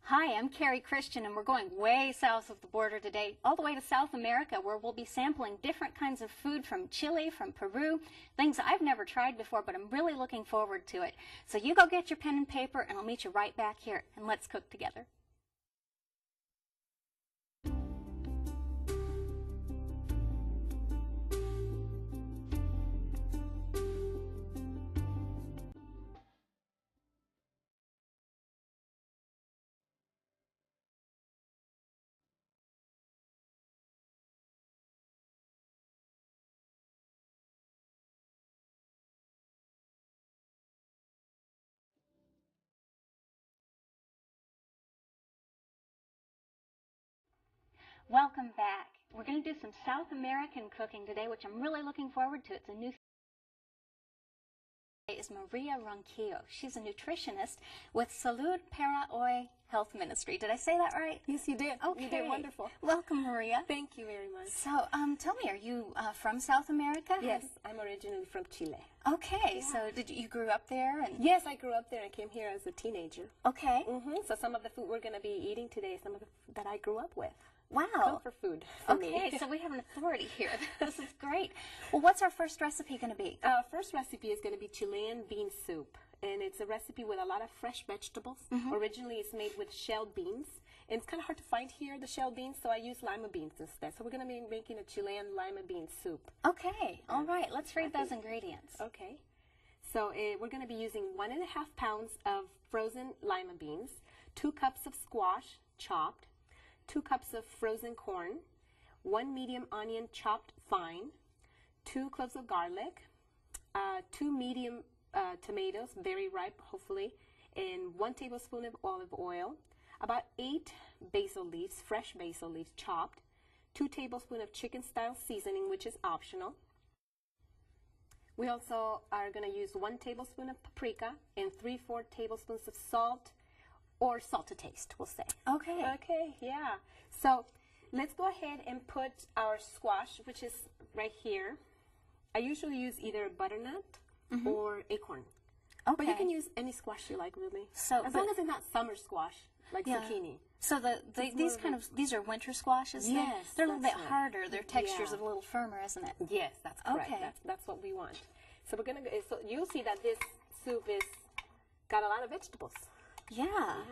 Hi, I'm Carrie Christian, and we're going way south of the border today, all the way to South America, where we'll be sampling different kinds of food from Chile, from Peru, things I've never tried before, but I'm really looking forward to it. So you go get your pen and paper, and I'll meet you right back here, and let's cook together. Welcome back. We're going to do some South American cooking today, which I'm really looking forward to. It's a new is Maria Ronquillo. She's a nutritionist with Salud para Hoy Health Ministry. Did I say that right? Yes, you did. Okay. You did wonderful. Welcome, Maria. Thank you very much. So, tell me, are you from South America? Yes, I'm originally from Chile. Okay, so you grew up there? And yes, I grew up there. I came here as a teenager. Okay. So some of the food we're going to be eating today is some of the that I grew up with. Wow. Comfort food for me. Okay, so we have an authority here. This is great. Well, what's our first recipe going to be? First recipe is going to be Chilean bean soup. And it's a recipe with a lot of fresh vegetables. Originally, it's made with shelled beans. And it's kind of hard to find here, the shelled beans, so I use lima beans instead. So we're going to be making a Chilean lima bean soup. Okay. All right. Let's read those ingredients. Okay. So we're going to be using 1.5 pounds of frozen lima beans, 2 cups of squash chopped, 2 cups of frozen corn, 1 medium onion chopped fine, 2 cloves of garlic, 2 medium tomatoes, very ripe, hopefully, and 1 tablespoon of olive oil, about 8 basil leaves, fresh basil leaves chopped, 2 tablespoons of chicken-style seasoning, which is optional. We also are going to use 1 tablespoon of paprika and 3/4 tablespoons of salt, or salt to taste, we'll say. Okay. Okay, yeah. So let's go ahead and put our squash, which is right here. I usually use either butternut or acorn. Okay. But you can use any squash you like, really. So, as long as it's not summer squash, like zucchini. So these are winter squashes? Yes. They're a little bit harder. Their texture's a little firmer, isn't it? Yes, that's correct. Okay. That's what we want. So we're gonna. So you'll see that this soup is got a lot of vegetables. Yeah.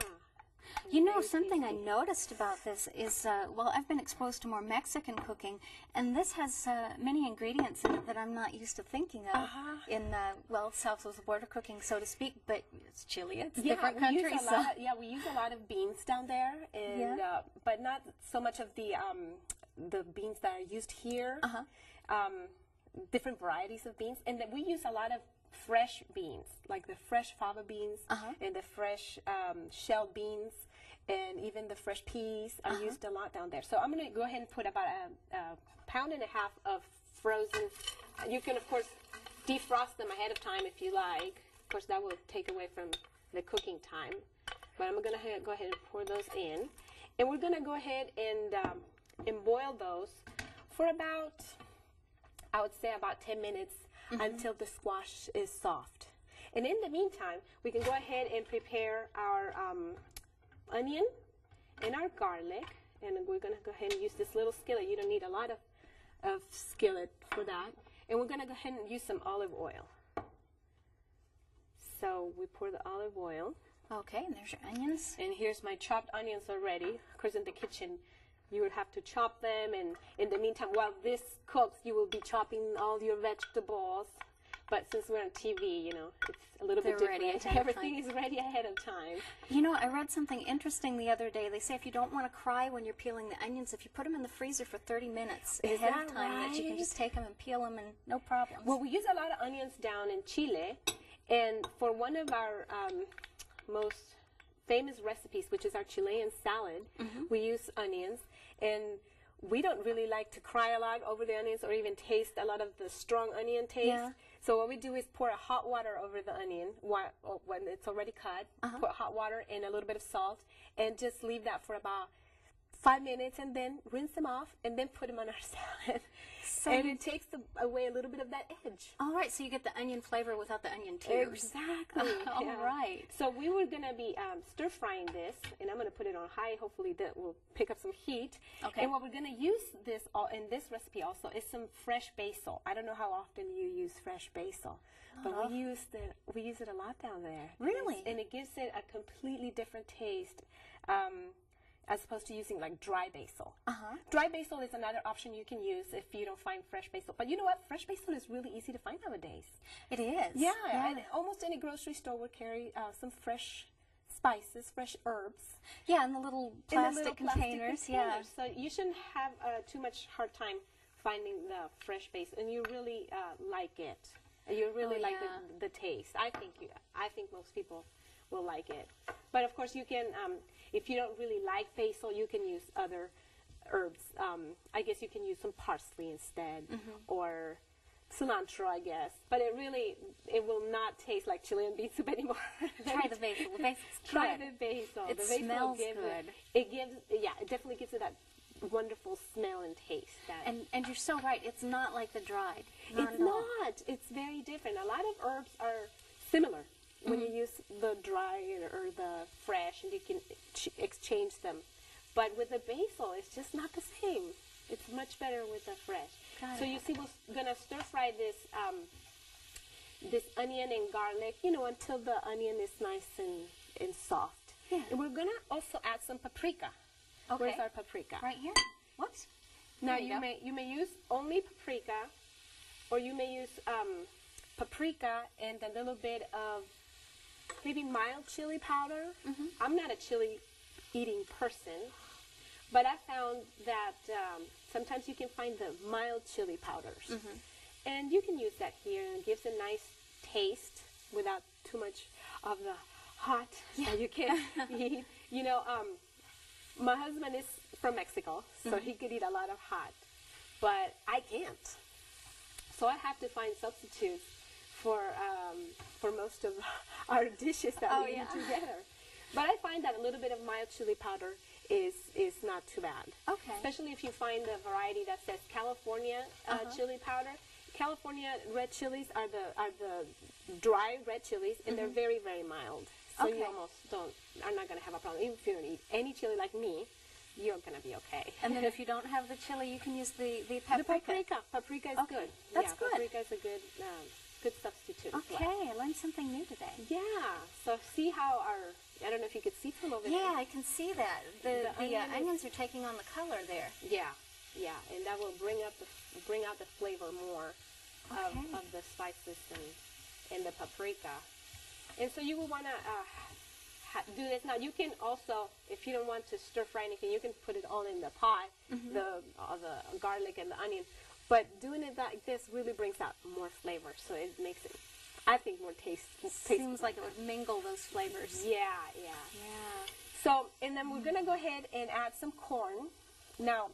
You know, something I noticed about this is, well, I've been exposed to more Mexican cooking, and this has many ingredients in it that I'm not used to thinking of in, well, south of the border cooking, so to speak, but it's Chile, it's different countries. We use a lot of beans down there, and but not so much of the beans that are used here. Different varieties of beans, and we use a lot of fresh beans, like the fresh fava beans and the fresh shelled beans, and even the fresh peas are used a lot down there. So I'm going to go ahead and put about a pound and a half of frozen. You can, of course, defrost them ahead of time if you like. Of course, that will take away from the cooking time. But I'm going to go ahead and pour those in. And we're going to go ahead and boil those for about, I would say about 10 minutes until the squash is soft. And in the meantime, we can go ahead and prepare our onion and our garlic. And we're going to go ahead and use this little skillet. You don't need a lot of skillet for that. And we're going to go ahead and use some olive oil. So we pour the olive oil. Okay, and there's your onions. And here's my chopped onions already. Of course, in the kitchen, you would have to chop them, and in the meantime, while this cooks, you will be chopping all your vegetables. But since we're on TV, you know, it's a little bit different. Everything is ready ahead of time. You know, I read something interesting the other day. They say if you don't want to cry when you're peeling the onions, if you put them in the freezer for 30 minutes ahead of time, that you can just take them and peel them and no problem. Well, we use a lot of onions down in Chile, and for one of our most famous recipes, which is our Chilean salad, we use onions, and we don't really like to cry a lot over the onions or even taste a lot of the strong onion taste. Yeah. So what we do is pour a hot water over the onion when it's already cut, put hot water and a little bit of salt, and just leave that for about 5 minutes, and then rinse them off, and then put them on our salad. So and it takes away a little bit of that edge. All right, so you get the onion flavor without the onion tears. Exactly. All right. So we were going to be stir-frying this, and I'm going to put it on high. Hopefully that will pick up some heat. Okay. And what we're going to use in this recipe also is some fresh basil. I don't know how often you use fresh basil, but we use it a lot down there. Really? And it gives it a completely different taste. As opposed to using like dry basil. Dry basil is another option you can use if you don't find fresh basil. But you know what? Fresh basil is really easy to find nowadays. It is. Yeah. And almost any grocery store will carry some fresh spices, fresh herbs. Yeah, in the little plastic containers. Yeah. So you shouldn't have too much hard time finding the fresh basil, and you really like it. You really like the taste. I think most people will like it. But of course you can, if you don't really like basil, you can use other herbs. I guess you can use some parsley instead, or cilantro, I guess. But it will not taste like Chilean bean soup anymore. Try the basil. The basil's good. Try the basil. It smells good. It definitely gives it that wonderful smell and taste. And you're so right. It's not like the dried. It's not. It's very different. A lot of herbs are similar when you use the dry or the fresh, and you can exchange them. But with the basil, it's just not the same. It's much better with the fresh. So you see, we're gonna stir fry this this onion and garlic, until the onion is nice and soft. Yeah. And we're gonna also add some paprika. Okay. Where's our paprika? Right here. Whoops. Now you may use only paprika, or you may use paprika and a little bit of maybe mild chili powder. I'm not a chili eating person, but I found that sometimes you can find the mild chili powders, and you can use that here, and it gives a nice taste without too much of the hot that you can eat. My husband is from Mexico, so he could eat a lot of hot, but I can't. So I have to find substitutes for most of our dishes that we eat together. But I find that a little bit of mild chili powder is not too bad. Okay. Especially if you find the variety that says California chili powder. California red chilies are the dry red chilies, and they're very, very mild. So you almost are not going to have a problem. Even if you don't eat any chili like me, you're going to be okay. And then if you don't have the chili, you can use the paprika. Paprika is good. That's good. Paprika is a good substitute. Okay, I learned something new today. Yeah. So see how I don't know if you could see some over there. Yeah, I can see that. The onions are taking on the color there. Yeah, and that will bring out the flavor more of the spices and the paprika. And so you will want to do this. Now you can also, if you don't want to stir fry anything, you can put it all in the pot, the garlic and the onion. But doing it like this really brings out more flavor, so it makes it, I think, more tasteful. Seems like it would mingle those flavors. Yeah. So, and then we're going to go ahead and add some corn. Now,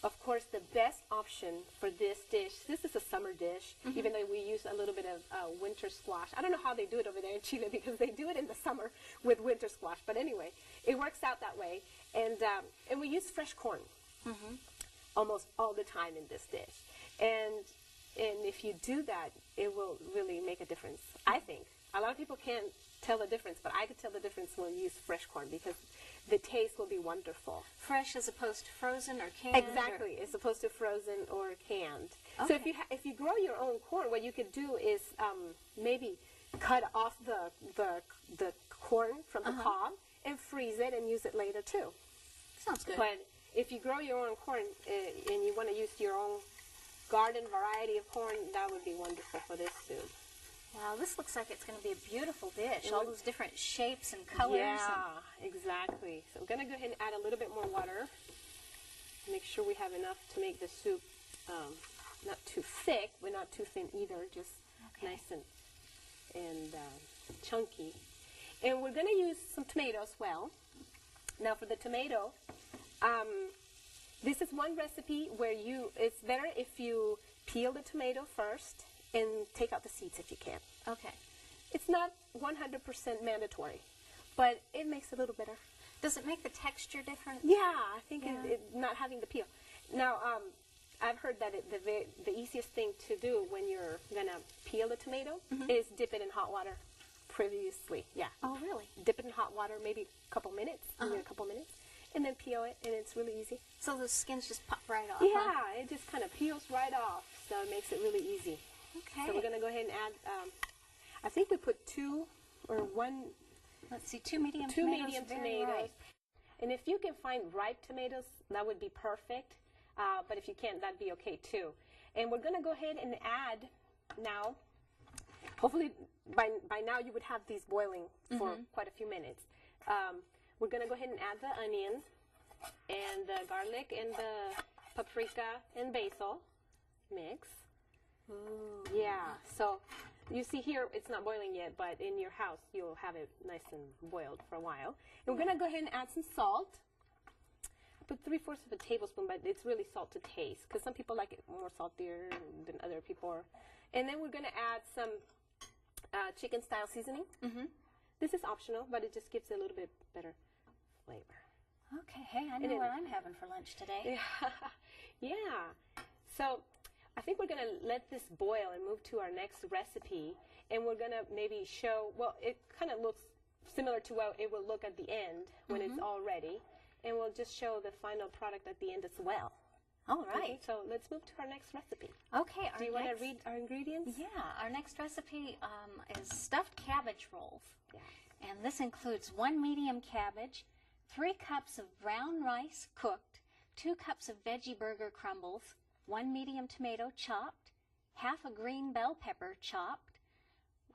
of course, the best option for this dish, this is a summer dish, even though we use a little bit of winter squash. I don't know how they do it over there in Chile, because they do it in the summer with winter squash. But anyway, it works out that way. And we use fresh corn almost all the time in this dish. And if you do that, it will really make a difference, I think. A lot of people can't tell the difference, but I could tell the difference when you use fresh corn, because the taste will be wonderful. Fresh as opposed to frozen or canned? Exactly, as opposed to frozen or canned. Okay. So if you grow your own corn, what you could do is maybe cut off the corn from the cob and freeze it and use it later too. Sounds good. But if you grow your own corn and you want to use your own garden variety of corn, that would be wonderful for this soup. Wow, this looks like it's going to be a beautiful dish. All those different shapes and colors. Yeah, exactly. So I'm going to go ahead and add a little bit more water. Make sure we have enough to make the soup not too thick, but not too thin either. Just nice and chunky. And we're going to use some tomato as well. Now for the tomato, this is one recipe where it's better if you peel the tomato first and take out the seeds if you can. Okay. It's not 100% mandatory, but it makes it a little better. Does it make the texture different? Yeah, I think it not having the peel. Now, I've heard that the easiest thing to do when you're going to peel the tomato is dip it in hot water previously. Yeah. Oh, really? Dip it in hot water, maybe a couple minutes, and then peel it, and it's really easy. So the skins just pop right off, Yeah, huh? it just kind of peels right off, so it makes it really easy. Okay. So we're going to go ahead and add, I think we put 2 or 1... Let's see, 2 medium two tomatoes. medium very tomatoes. ripe. And if you can find ripe tomatoes, that would be perfect. But if you can't, that'd be okay too. And we're going to go ahead and add now, hopefully by now you would have these boiling for quite a few minutes. We're going to go ahead and add the onions and the garlic and the paprika and basil mix. Ooh. Yeah, so you see here it's not boiling yet, but in your house you'll have it nice and boiled for a while. And we're going to go ahead and add some salt. I put 3/4 of a tablespoon, but it's really salt to taste because some people like it more saltier than other people. And then we're going to add some chicken style seasoning. This is optional, but it just gives it a little bit better flavor. Okay, hey, I know what I'm having for lunch today. Yeah. So I think we're going to let this boil and move to our next recipe. And we're going to maybe show, well, it kind of looks similar to what it will look at the end when it's all ready. And we'll just show the final product at the end as well. All right. Okay, so let's move to our next recipe. Okay. Do you want to read our ingredients? Yeah, our next recipe is stuffed cabbage rolls. Yeah. And this includes 1 medium cabbage, 3 cups of brown rice cooked, 2 cups of veggie burger crumbles, 1 medium tomato chopped, half a green bell pepper chopped,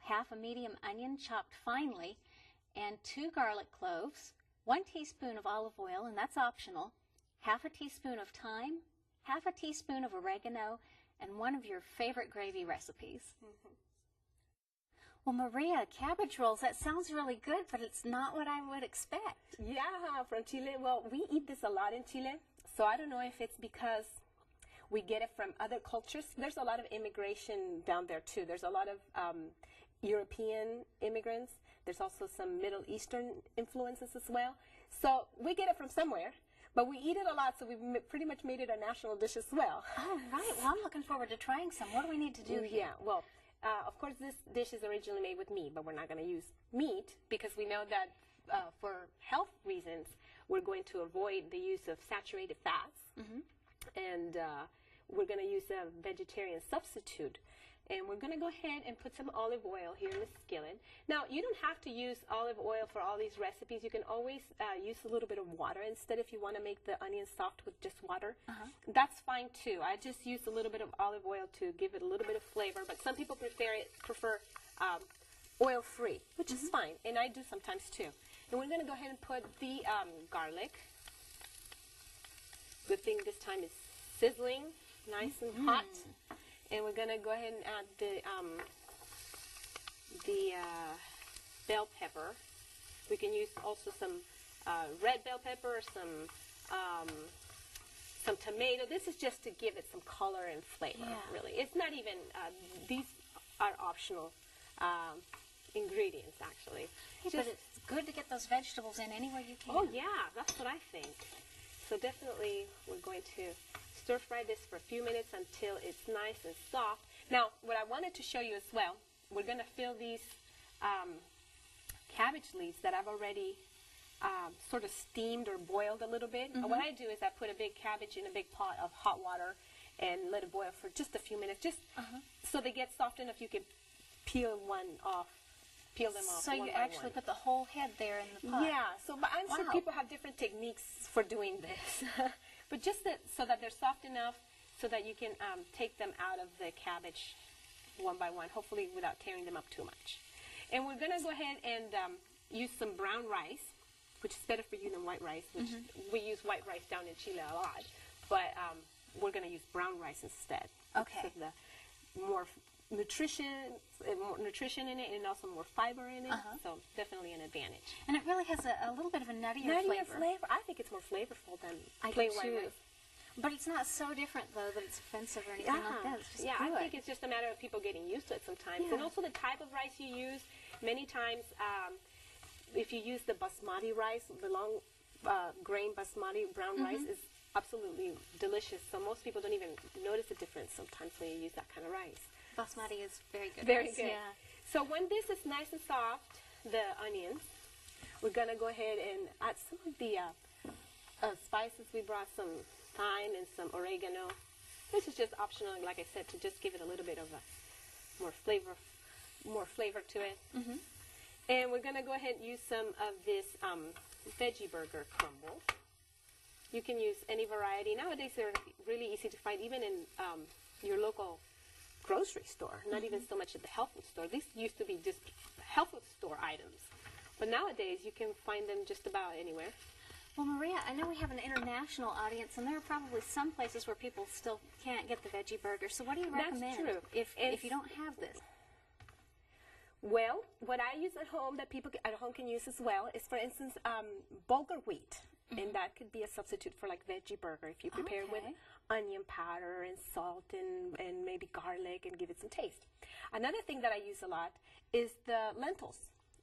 half a medium onion chopped finely, and 2 garlic cloves, 1 teaspoon of olive oil, and that's optional, half a teaspoon of thyme, half a teaspoon of oregano, and one of your favorite gravy recipes. Well, Maria, cabbage rolls, that sounds really good, but it's not what I would expect. Yeah, from Chile. Well, we eat this a lot in Chile, so I don't know if it's because we get it from other cultures. There's a lot of immigration down there, too. There's a lot of European immigrants. There's also some Middle Eastern influences as well. So we get it from somewhere, but we eat it a lot, so we've pretty much made it a national dish as well. Oh, right. Well, I'm looking forward to trying some. What do we need to do here? Yeah, well, of course, this dish is originally made with meat, but we're not going to use meat because we know that for health reasons, we're going to avoid the use of saturated fats. And we're going to use a vegetarian substitute. And we're going to go ahead and put some olive oil here in the skillet. Now, you don't have to use olive oil for all these recipes. You can always use a little bit of water instead if you want to make the onions soft with just water. That's fine, too. I just use a little bit of olive oil to give it a little bit of flavor. But some people prefer oil-free, which is fine. And I do sometimes, too. And we're going to go ahead and put the garlic. Good thing this time it's sizzling, nice and hot. And we're going to go ahead and add the bell pepper. We can use also some red bell pepper, some tomato. This is just to give it some color and flavor, really. It's not even, these are optional ingredients, actually. Hey, but it's good to get those vegetables in any way you can. Oh, yeah, that's what I think. So definitely we're going to stir fry this for a few minutes until it's nice and soft. Now, what I wanted to show you as well, we're going to fill these cabbage leaves that I've already sort of steamed or boiled a little bit. And what I do is I put a big cabbage in a big pot of hot water and let it boil for just a few minutes, just so they get soft enough you can peel them off. So you actually put the whole head there in the pot? Yeah, so but I'm sure people have different techniques for doing this. But just so that they're soft enough so that you can take them out of the cabbage one by one, hopefully without tearing them up too much. And we're going to go ahead and use some brown rice, which is better for you than white rice, which we use white rice down in Chile a lot. But we're going to use brown rice instead. Okay. So the more nutrition in it and also more fiber in it, so definitely an advantage. And it really has a little bit of a nuttier flavor. I think it's more flavorful than I plain do white too. rice. But it's not so different, though, that it's offensive or anything like that. It's just good. I think it's just a matter of people getting used to it sometimes. And also the type of rice you use. Many times, if you use the basmati rice, the long grain basmati brown rice is absolutely delicious. So most people don't even notice the difference sometimes when you use that kind of rice. Basmati is very good. Very rice, good. Yeah. So when this is nice and soft, the onions, we're going to go ahead and add some of the spices. We brought some thyme and some oregano. This is just optional, like I said, to just give it a little bit of a more flavor to it. And we're going to go ahead and use some of this veggie burger crumble. You can use any variety. Nowadays, they're really easy to find, even in your local grocery store, not even so much at the health food store. These used to be just health food store items. But nowadays, you can find them just about anywhere. Well, Maria, I know we have an international audience, and there are probably some places where people still can't get the veggie burger. So what do you recommend That's true. if you don't have this? Well, what I use at home that people at home can use as well is, for instance, bulgur wheat. And that could be a substitute for like veggie burger if you prepare with onion powder and salt and maybe garlic and give it some taste. Another thing that I use a lot is the lentils.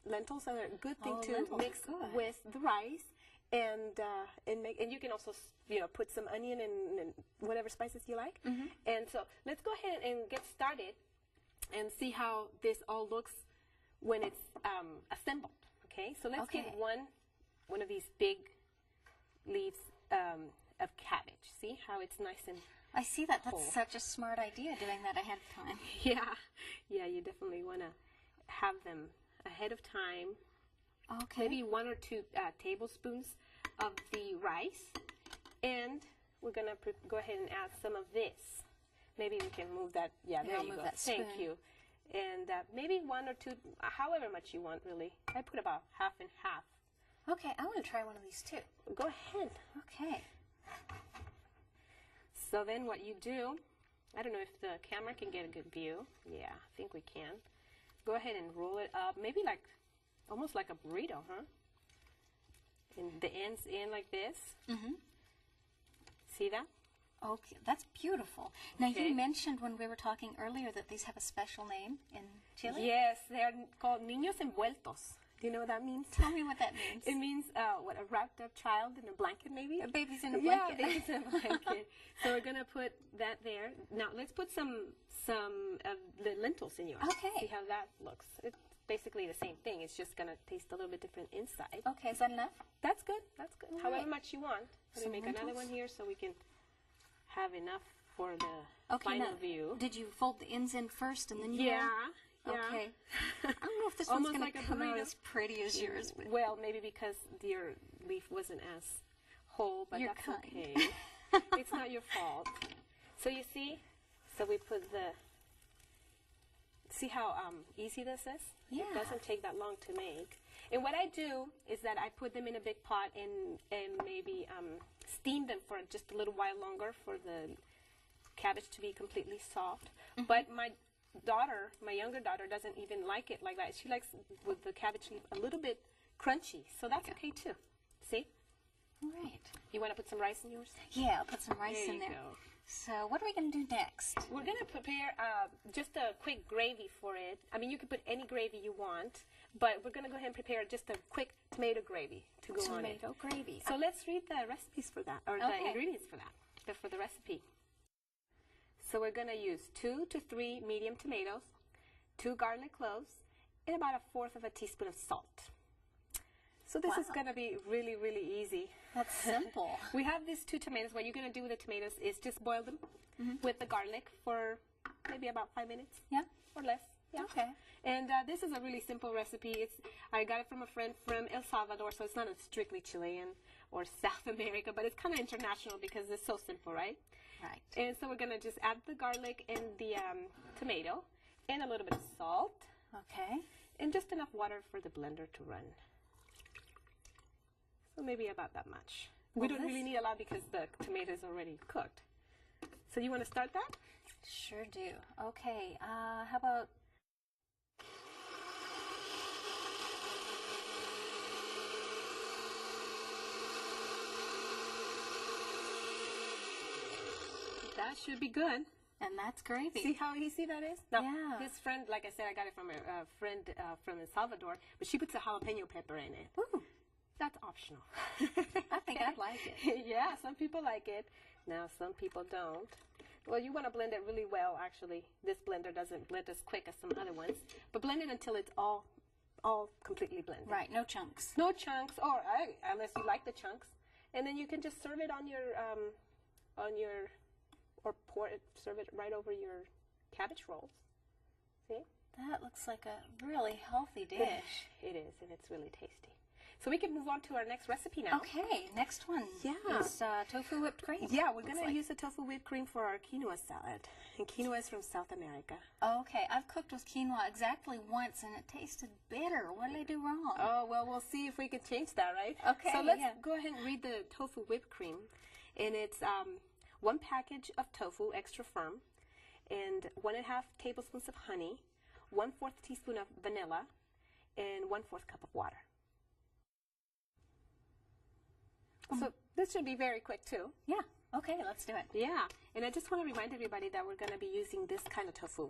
Lentils are a good thing to mix with the rice, and you can also put some onion and whatever spices you like. And so let's go ahead and get started and see how this all looks when it's assembled. Okay, so let's get one of these big leaves of cabbage. See how it's nice and I see that. That's whole. such a smart idea, doing that ahead of time. Yeah, you definitely want to have them ahead of time. Okay. Maybe 1 or 2 tablespoons of the rice, and we're gonna go ahead and add some of this. Maybe we can move that. Yeah, there you go. Thank you. And maybe 1 or 2, however much you want, really. I put about half and half. Okay, I want to try one of these too. Go ahead. Okay. So then what you do, I don't know if the camera can get a good view. Yeah, I think we can. Go ahead and roll it up, maybe like, almost like a burrito, huh? And the ends in like this. See that? Okay, that's beautiful. Now, you mentioned when we were talking earlier that these have a special name in Chile? Yes, they are called niños envueltos. Do you know what that means? Tell me what that means. It means, a wrapped up child in a blanket, maybe? A baby's in a blanket. Yeah, baby's in a blanket. So we're going to put that there. Now, let's put some of the lentils in yours. Okay. See how that looks. It's basically the same thing. It's just going to taste a little bit different inside. Okay, is that enough? That's good. That's good. All However right. much you want. Let me make another one here so we can have enough for the final view. Did you fold the ends in first and then you Yeah. Okay. I don't know if this one's going to come out burrito. as pretty as yours. But Well, maybe because your leaf wasn't as whole, but You're that's kind. okay. It's not your fault. So you see, so we put see how easy this is? Yeah. It doesn't take that long to make. And what I do is that I put them in a big pot and maybe steam them for just a little while longer for the cabbage to be completely soft. But my younger daughter doesn't even like it like that. She likes with the cabbage leaf a little bit crunchy, so that's okay too. See? All right. You want to put some rice in yours? Yeah, I'll put some rice There in you there. go. So what are we going to do next? We're going to prepare just a quick gravy for it. I mean, you can put any gravy you want, but we're going to go ahead and prepare just a quick tomato gravy to go on it. Tomato gravy. So let's read the recipes for that, or the ingredients for that, for the recipe. So we're going to use 2 to 3 medium tomatoes, 2 garlic cloves, and about 1/4 of a teaspoon of salt. So this is going to be really, really easy. That's simple. We have these 2 tomatoes. What you're going to do with the tomatoes is just boil them with the garlic for maybe about 5 minutes. Yeah. Or less. Yeah. Okay. And this is a really simple recipe. I got it from a friend from El Salvador, so it's not a strictly Chilean or South America, but it's kind of international because it's so simple, right? Right. And so we're going to just add the garlic and the tomato and a little bit of salt. Okay. And just enough water for the blender to run. So maybe about that much. We don't really need a lot because the tomato is already cooked. So you want to start that? Sure do. Okay. How about... That should be good. And that's gravy. See how easy that is? Now, Yeah. his friend, like I said, I got it from a friend from El Salvador, but she puts a jalapeno pepper in it. Ooh. that's optional. I think I'd like it. Yeah, some people like it. Now, some people don't. Well, you want to blend it really well, actually. This blender doesn't blend as quick as some other ones. But blend it until it's all completely blended. Right, no chunks. No chunks, or unless you like the chunks. And then you can just serve it serve it right over your cabbage rolls. See? That looks like a really healthy dish. It is, and it's really tasty. So we can move on to our next recipe now. Okay, next one is tofu whipped cream. Yeah, we're going to use the tofu whipped cream for our quinoa salad. And quinoa is from South America. Okay, I've cooked with quinoa exactly once, and it tasted bitter. What did I do wrong? Oh, well, we'll see if we can change that, right? Okay, so let's go ahead and read the tofu whipped cream. And it's 1 package of tofu, extra firm, and 1.5 tablespoons of honey, 1/4 teaspoon of vanilla, and 1/4 cup of water. So this should be very quick too. Yeah. Okay, let's do it. Yeah. And I just want to remind everybody that we're going to be using this kind of tofu.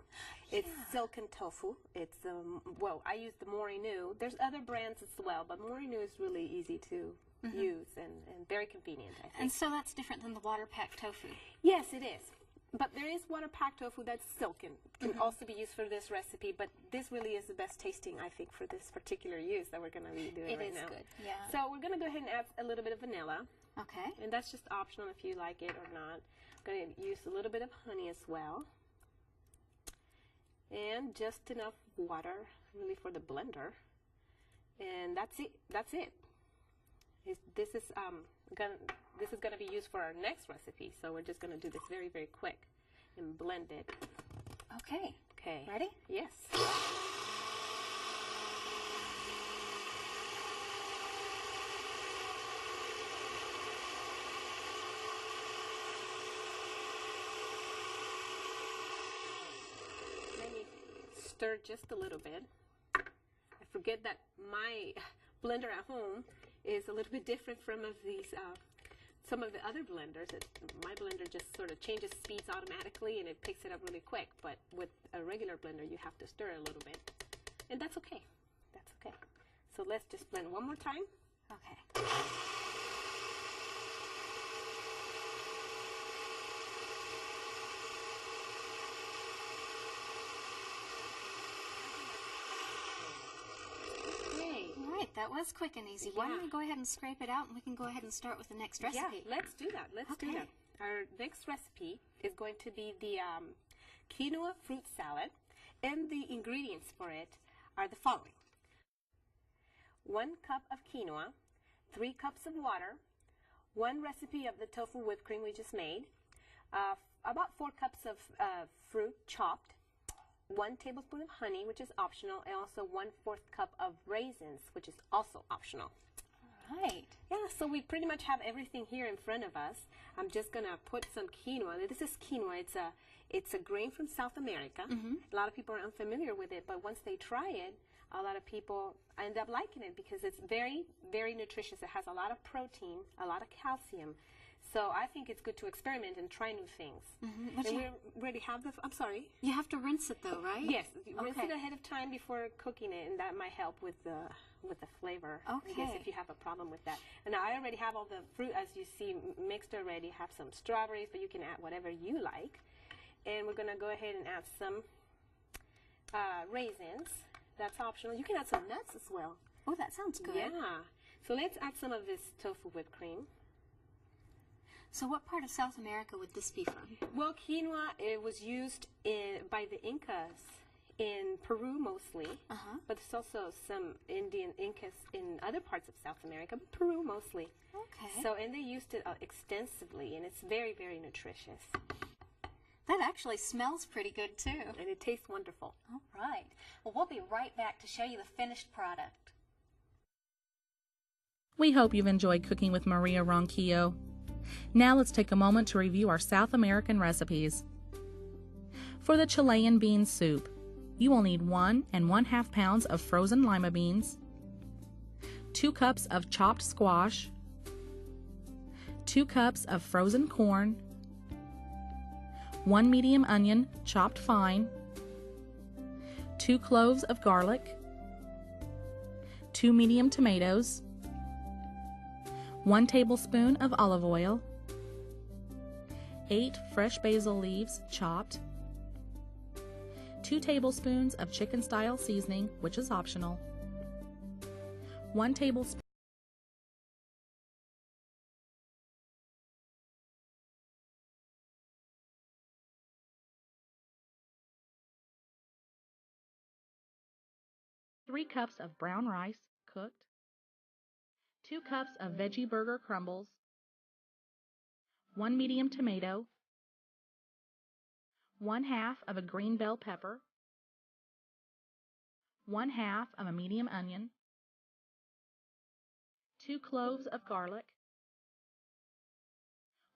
It's silken tofu. It's, well, I use the Morinu. There's other brands as well, but Morinu is really easy to use and very convenient, I think. And so that's different than the water-packed tofu. Yes, it is. But there is water-packed tofu that's silken. Can also be used for this recipe, but this really is the best tasting, I think, for this particular use that we're going to be doing right now. It is good, yeah. So we're going to go ahead and add a little bit of vanilla. Okay. And that's just optional if you like it or not. I'm going to use a little bit of honey as well. And just enough water, really, for the blender. And that's it. That's it. This is going to be used for our next recipe, so we're just going to do this very, very quick and blend it. Okay. Okay. Ready? Yes. Let me stir just a little bit. I forget that my blender at home is a little bit different from some of the other blenders. My blender just sort of changes speeds automatically and it picks it up really quick. But with a regular blender, you have to stir a little bit. And that's okay. That's okay. So let's just blend one more time. Okay. That was quick and easy. Why don't we go ahead and scrape it out and we can go ahead and start with the next recipe? Yeah, let's do that. Let's do that. Our next recipe is going to be the quinoa fruit salad, and the ingredients for it are the following: 1 cup of quinoa, 3 cups of water, 1 recipe of the tofu whipped cream we just made, about 4 cups of fruit chopped, 1 tablespoon of honey, which is optional, and also 1/4 cup of raisins, which is also optional. All right. Yeah, so we pretty much have everything here in front of us. I'm just gonna put some quinoa. This is quinoa. It's a grain from South America. A lot of people are unfamiliar with it, but once they try it, a lot of people end up liking it because it's very, very nutritious. It has a lot of protein, a lot of calcium. So I think it's good to experiment and try new things. And we already have I'm sorry? You have to rinse it though, right? Yes, rinse it ahead of time before cooking it, and that might help with the flavor. Okay. I guess if you have a problem with that. And I already have all the fruit, as you see, mixed already. Have some strawberries, but you can add whatever you like. And we're going to go ahead and add some raisins. That's optional. You can add some nuts as well. Oh, that sounds good. Yeah. So let's add some of this tofu whipped cream. So what part of South America would this be from? Well, quinoa, it was used by the Incas in Peru mostly, but there's also some Indian Incas in other parts of South America, but Peru mostly. Okay. So, and they used it extensively, and it's very, very nutritious. That actually smells pretty good too. And it tastes wonderful. All right. Well, we'll be right back to show you the finished product. We hope you've enjoyed cooking with Maria Ronquillo. Now let's take a moment to review our South American recipes. For the Chilean bean soup, you will need 1 1/2 pounds of frozen lima beans, 2 cups of chopped squash, 2 cups of frozen corn, 1 medium onion chopped fine, 2 cloves of garlic, 2 medium tomatoes, 1 tablespoon of olive oil, 8 fresh basil leaves chopped, 2 tablespoons of chicken-style seasoning, which is optional, 1 tablespoon 3 cups of brown rice, cooked, 2 cups of veggie burger crumbles, 1 medium tomato, 1/2 of a green bell pepper, 1/2 of a medium onion, 2 cloves of garlic,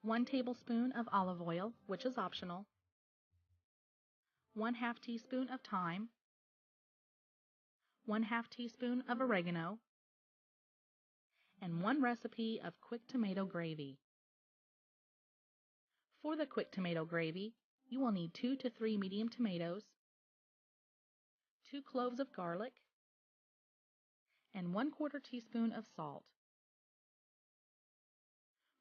1 tablespoon of olive oil, which is optional, 1/2 teaspoon of thyme, 1/2 teaspoon of oregano, and 1 recipe of quick tomato gravy. For the quick tomato gravy, you will need 2 to 3 medium tomatoes, 2 cloves of garlic, and 1/4 teaspoon of salt.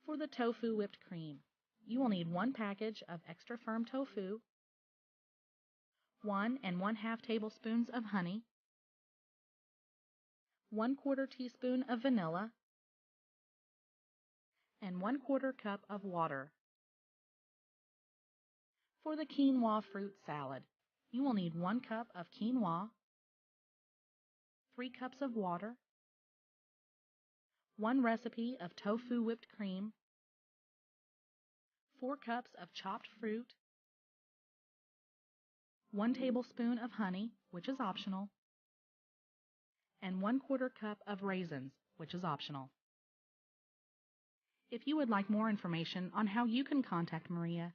For the tofu whipped cream, you will need 1 package of extra firm tofu, 1 1/2 tablespoons of honey, 1/4 teaspoon of vanilla, and 1/4 cup of water. For the quinoa fruit salad, you will need 1 cup of quinoa, 3 cups of water, 1 recipe of tofu whipped cream, 4 cups of chopped fruit, 1 tablespoon of honey, which is optional, and 1/4 cup of raisins, which is optional. If you would like more information on how you can contact Maria,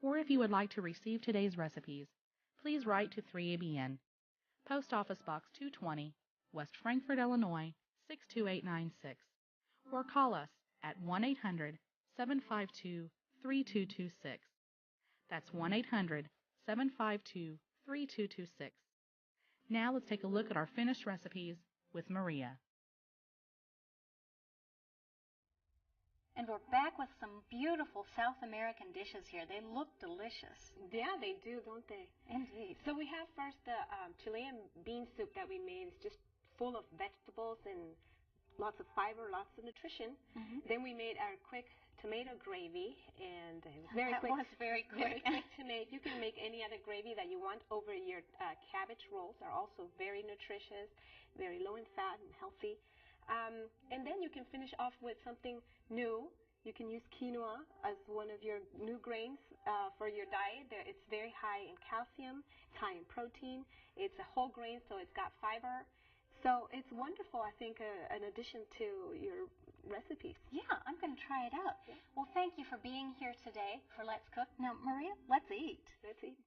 or if you would like to receive today's recipes, please write to 3ABN, Post Office Box 220, West Frankfort, Illinois 62896, or call us at 1-800-752-3226. That's 1-800-752-3226. Now let's take a look at our finished recipes with Maria. And we're back with some beautiful South American dishes here. They look delicious. Yeah, they do, don't they? Indeed. So we have first the Chilean bean soup that we made. It's just full of vegetables and lots of fiber, lots of nutrition. Then we made our quick tomato gravy, and it was very quick. That was very quick. Very quick to make. You can make any other gravy that you want over your cabbage rolls. Are also very nutritious, very low in fat and healthy. And then you can finish off with something new. You can use quinoa as one of your new grains for your diet. It's very high in calcium, it's high in protein. It's a whole grain, so it's got fiber. So it's wonderful, I think, an addition to your recipes. Yeah, I'm going to try it out. Yeah. Well, thank you for being here today for Let's Cook. Now, Maria, let's eat. Let's eat.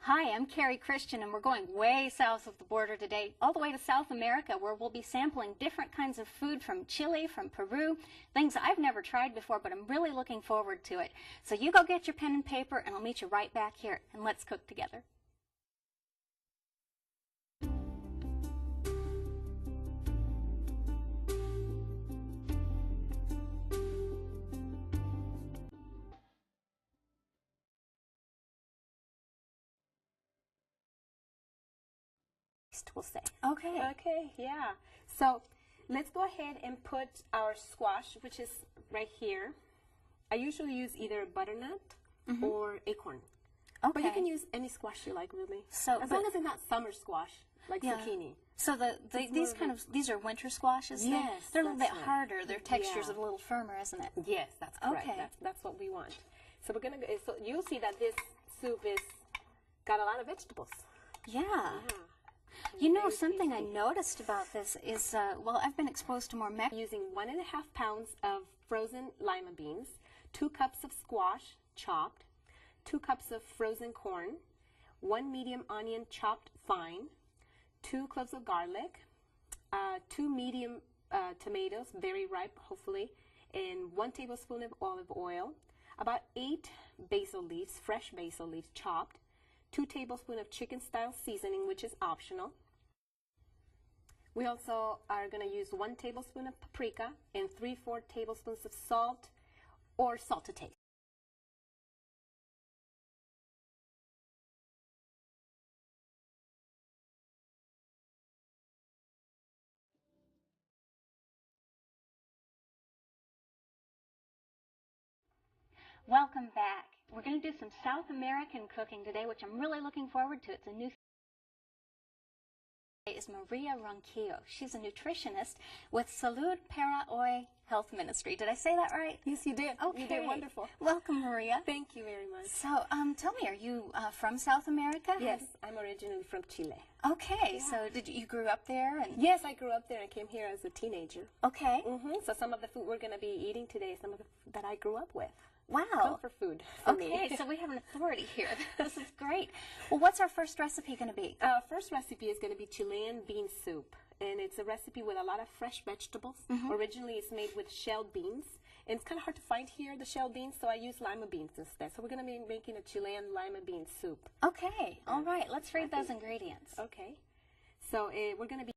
Hi, I'm Carrie Christian, and we're going way south of the border today, all the way to South America, where we'll be sampling different kinds of food from Chile, from Peru, things I've never tried before, but I'm really looking forward to it. So you go get your pen and paper, and I'll meet you right back here, and let's cook together. We'll say. Okay. Okay, yeah. So let's go ahead and put our squash, which is right here. I usually use either butternut or acorn. Okay. But you can use any squash you like, really. So, as long as it's not summer squash, like zucchini. So these are winter squashes? Yes. Then? They're a little bit right. harder. Their texture's a little firmer, isn't it? Yes, that's correct. Okay. That's what we want. So we're gonna. So you'll see that this soup is got a lot of vegetables. Yeah. You know, something I noticed about this is, well, I've been exposed to more using 1.5 pounds of frozen lima beans, 2 cups of squash chopped, 2 cups of frozen corn, 1 medium onion chopped fine, 2 cloves of garlic, 2 medium tomatoes, very ripe, hopefully, and 1 tablespoon of olive oil, about 8 basil leaves, fresh basil leaves chopped, 2 tablespoons of chicken-style seasoning, which is optional. We also are going to use 1 tablespoon of paprika and 3/4 tablespoons of salt or salt to taste. Welcome back. We're going to do some South American cooking today, which I'm really looking forward to. It's a new is Maria Ronquillo. She's a nutritionist with Salud para Hoy Health Ministry. Did I say that right? Yes, you did. Okay. You did wonderful. Welcome, Maria. Thank you very much. So, tell me, are you from South America? Yes, I'm originally from Chile. Okay, so you grew up there? And yes, I grew up there and came here as a teenager. Okay. So some of the food we're going to be eating today is some of the that I grew up with. Wow. Comfort food for me. Okay, so we have an authority here. This is great. Well, what's our first recipe going to be? First recipe is going to be Chilean bean soup. And it's a recipe with a lot of fresh vegetables. Originally, it's made with shelled beans. And it's kind of hard to find here, the shelled beans, so I use lima beans instead. So we're going to be making a Chilean lima bean soup. Okay. All right. Let's read those ingredients. Okay. So we're going to be